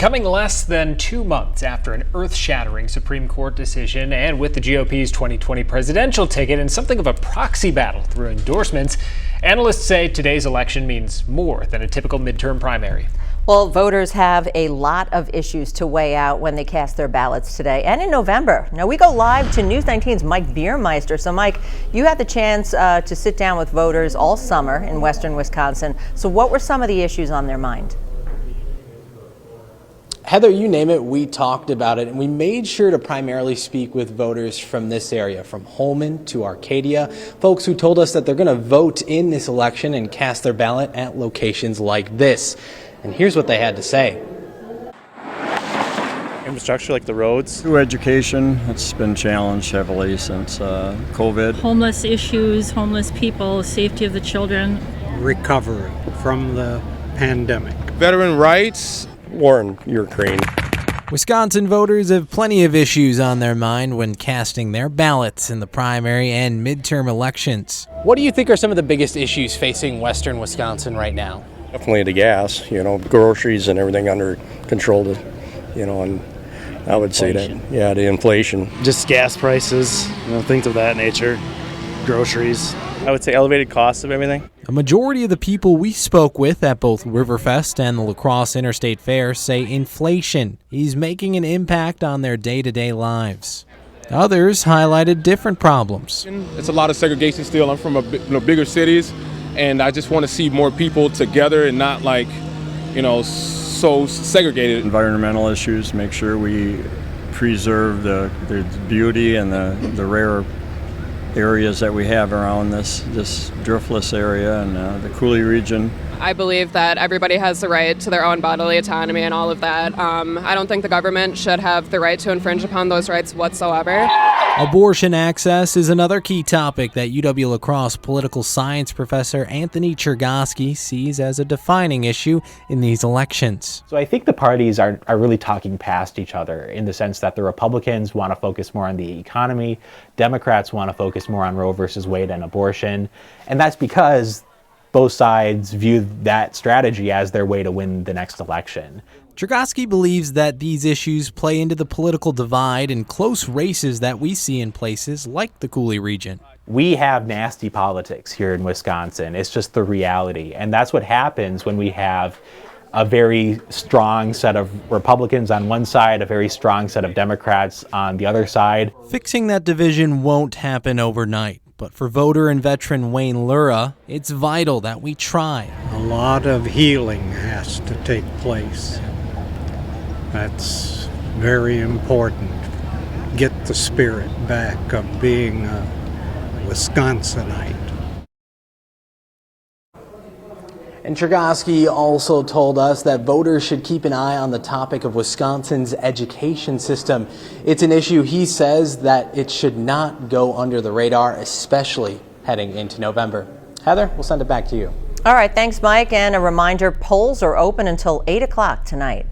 Coming less than 2 months after an earth-shattering Supreme Court decision and with the GOP's 2020 presidential ticket in something of a proxy battle through endorsements, analysts say today's election means more than a typical midterm primary. Well, voters have a lot of issues to weigh out when they cast their ballots today and in November. Now, we go live to News 19's Mike Biermeister. So, Mike, you had the chance to sit down with voters all summer in western Wisconsin. So what were some of the issues on their mind? Heather, you name it, we talked about it, and we made sure to primarily speak with voters from this area, from Holmen to Arcadia, folks who told us that they're going to vote in this election and cast their ballot at locations like this. And here's what they had to say. Infrastructure like the roads. Through education, it's been challenged heavily since COVID. Homeless issues, homeless people, safety of the children. Recovery from the pandemic. Veteran rights. War in Ukraine. Wisconsin voters have plenty of issues on their mind when casting their ballots in the primary and midterm elections. What do you think are some of the biggest issues facing western Wisconsin right now? Definitely the gas, groceries and everything under control, and I would say that, the inflation. Just gas prices, things of that nature, groceries. I would say elevated costs of everything. A majority of the people we spoke with at both Riverfest and the La Crosse Interstate Fair say inflation is making an impact on their day-to-day lives. Others highlighted different problems. It's a lot of segregation still. I'm from bigger cities, and I just want to see more people together and not so segregated. Environmental issues, make sure we preserve the beauty and the rare areas that we have around this driftless area and the Coulee region. I believe that everybody has the right to their own bodily autonomy and all of that. I don't think the government should have the right to infringe upon those rights whatsoever. Abortion access is another key topic that UW-La Crosse political science professor Anthony Chergosky sees as a defining issue in these elections. So I think the parties are really talking past each other in the sense that the Republicans want to focus more on the economy, Democrats want to focus more on Roe versus Wade and abortion, and that's because both sides view that strategy as their way to win the next election. Chergosky believes that these issues play into the political divide and close races that we see in places like the Coulee region. We have nasty politics here in Wisconsin. It's just the reality. And that's what happens when we have a very strong set of Republicans on one side, a very strong set of Democrats on the other side. Fixing that division won't happen overnight. But for voter and veteran Wayne Lura, it's vital that we try. A lot of healing has to take place. That's very important. Get the spirit back of being a Wisconsinite. And Chergosky also told us that voters should keep an eye on the topic of Wisconsin's education system. It's an issue he says that it should not go under the radar, especially heading into November. Heather, we'll send it back to you. All right, thanks, Mike. And a reminder, polls are open until 8 o'clock tonight.